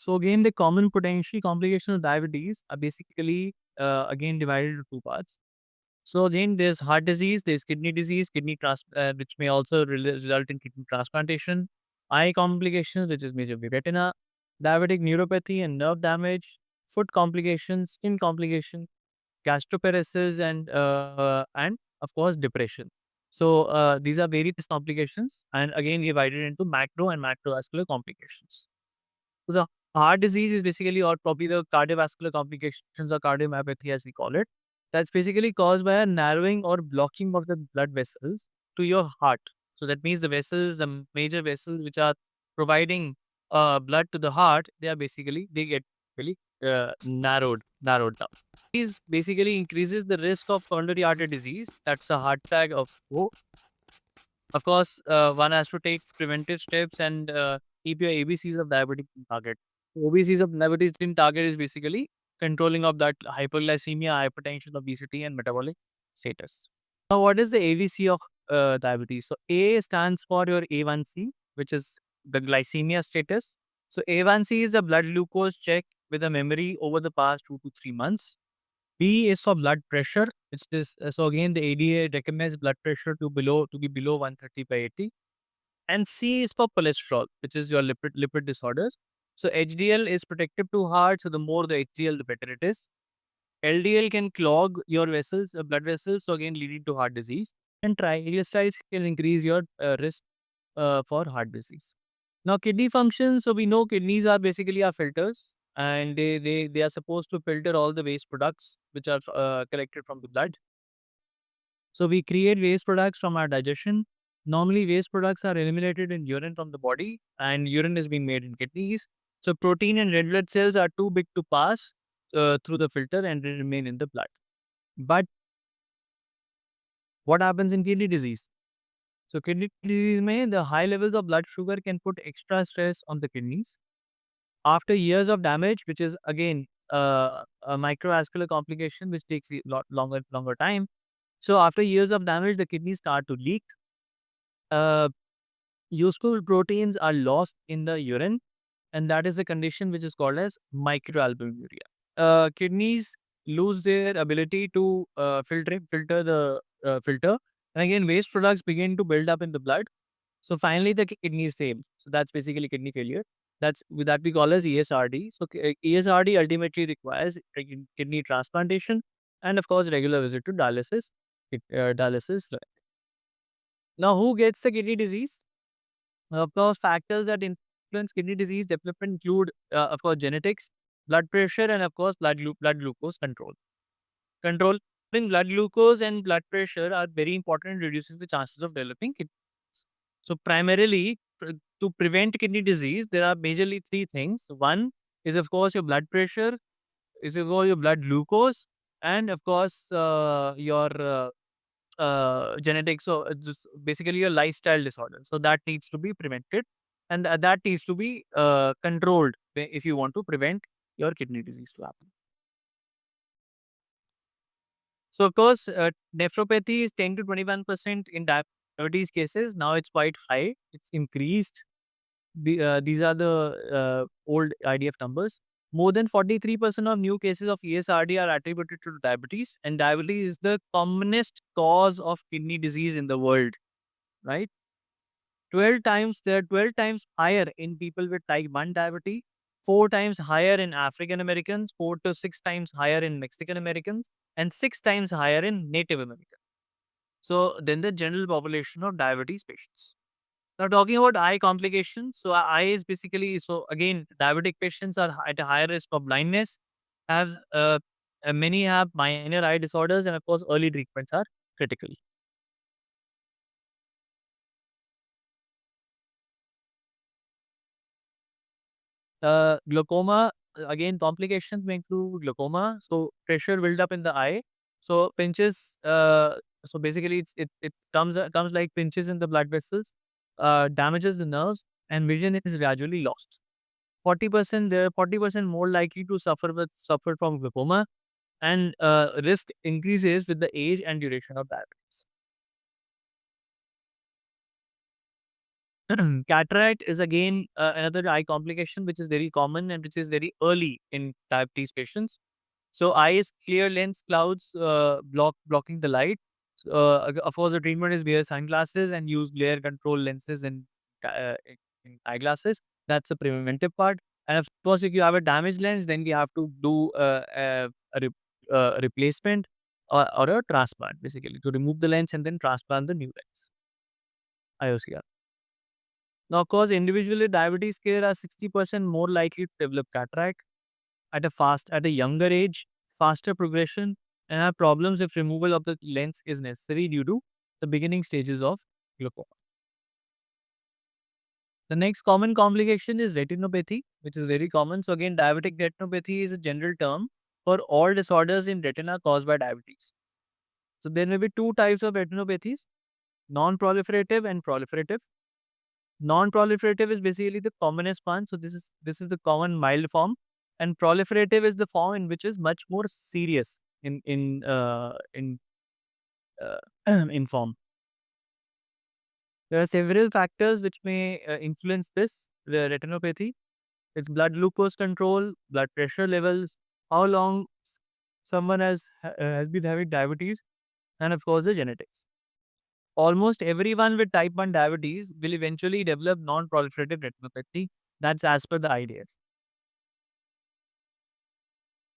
So again, the common potential complications of diabetes are basically again divided into two parts. So again, there's heart disease, there's kidney disease, which may also result in kidney transplantation, eye complications, which is majorly retina, diabetic neuropathy and nerve damage, foot complications, skin complications, gastroparesis, and of course depression. So these are various complications, and again divided into macro and macrovascular complications. So the heart disease is basically, or probably the cardiovascular complications or cardiomyopathy as we call it. That's basically caused by a narrowing or blocking of the blood vessels to your heart. So that means the vessels, the major vessels which are providing blood to the heart, they get really narrowed down. This basically increases the risk of coronary artery disease. That's a heart attack of course, one has to take preventive steps and keep your ABCs of diabetic in target. ABCs of diabetes in target is basically controlling of that hyperglycemia, hypertension, obesity, and metabolic status. Now, what is the ABC of diabetes? So, A stands for your A1C, which is the glycemia status. So, A1C is the blood glucose check with a memory over the past 2 to 3 months. B is for blood pressure, which is so again the ADA recommends blood pressure to be below 130 by 80. And C is for cholesterol, which is your lipid disorders. So HDL is protective to heart, so the more the HDL, the better it is. LDL can clog your vessels, blood vessels, so again leading to heart disease. And triglycerides can increase your risk for heart disease. Now, kidney function. So we know kidneys are basically our filters, and they are supposed to filter all the waste products which are collected from the blood. So we create waste products from our digestion. Normally, waste products are eliminated in urine from the body, and urine is being made in kidneys. So protein and red blood cells are too big to pass through the filter, and they remain in the blood. But what happens in kidney disease? So kidney disease may the high levels of blood sugar can put extra stress on the kidneys. After years of damage, which is again a microvascular complication which takes a lot longer time. So after years of damage, the kidneys start to leak. Uh, Useful proteins are lost in the urine, and that is the condition which is called as microalbuminuria. Kidneys lose their ability to filter, and again waste products begin to build up in the blood. So finally, the kidneys fail. So that's basically kidney failure. That's that we call as ESRD. So ESRD ultimately requires kidney transplantation, and of course regular visit to dialysis. Dialysis. Now, who gets the kidney disease? Of course, factors that influence kidney disease development include, of course, genetics, blood pressure, and of course, blood glucose control. Controlling blood glucose and blood pressure are very important in reducing the chances of developing kidney disease. So, primarily, to prevent kidney disease, there are majorly three things. One is, of course, your blood pressure, is of course your blood glucose, and of course, your genetics. So, just basically your lifestyle disorder. So, that needs to be prevented, and that needs to be controlled if you want to prevent your kidney disease to happen. So, of course, nephropathy is 10 to 21% in diabetes cases. Now it's quite high. It's increased. These are the old IDF numbers. More than 43% of new cases of ESRD are attributed to diabetes, and diabetes is the commonest cause of kidney disease in the world, right? 12 times, they're 12 times higher in people with type 1 diabetes, 4 times higher in African Americans, 4 to 6 times higher in Mexican Americans, and 6 times higher in Native Americans. So, then the general population of diabetes patients. Now, talking about eye complications. So, eye is basically, so again, diabetic patients are at a higher risk of blindness, have many have minor eye disorders, and of course, early treatments are critical. Glaucoma, again, complications may include glaucoma. So pressure build up in the eye. So pinches. So basically, it comes like pinches in the blood vessels, damages the nerves, and vision is gradually lost. 40%, they're 40% more likely to suffer from glaucoma, and risk increases with the age and duration of diabetes. Cataract is again another eye complication which is very common and which is very early in diabetes patients. So eyes clear lens clouds blocking the light. Of course, the treatment is wear sunglasses and use glare control lenses in eyeglasses. That's the preventive part. And of course, if you have a damaged lens, then we have to do a replacement or a transplant, basically, to remove the lens and then transplant the new lens. IOCR. Now, of course, individually, diabetes care are 60% more likely to develop cataract at a younger age, faster progression, and have problems if removal of the lens is necessary due to the beginning stages of glaucoma. The next common complication is retinopathy, which is very common. So again, diabetic retinopathy is a general term for all disorders in retina caused by diabetes. So there may be two types of retinopathies: non-proliferative and proliferative. Non-proliferative is basically the commonest one. So this is the common mild form, and proliferative is the form in which is much more serious uh, in form. There are several factors which may influence this the retinopathy. It's blood glucose control, blood pressure levels, how long someone has been having diabetes, and of course the genetics. Almost everyone with type 1 diabetes will eventually develop non-proliferative retinopathy. That's as per the IDS.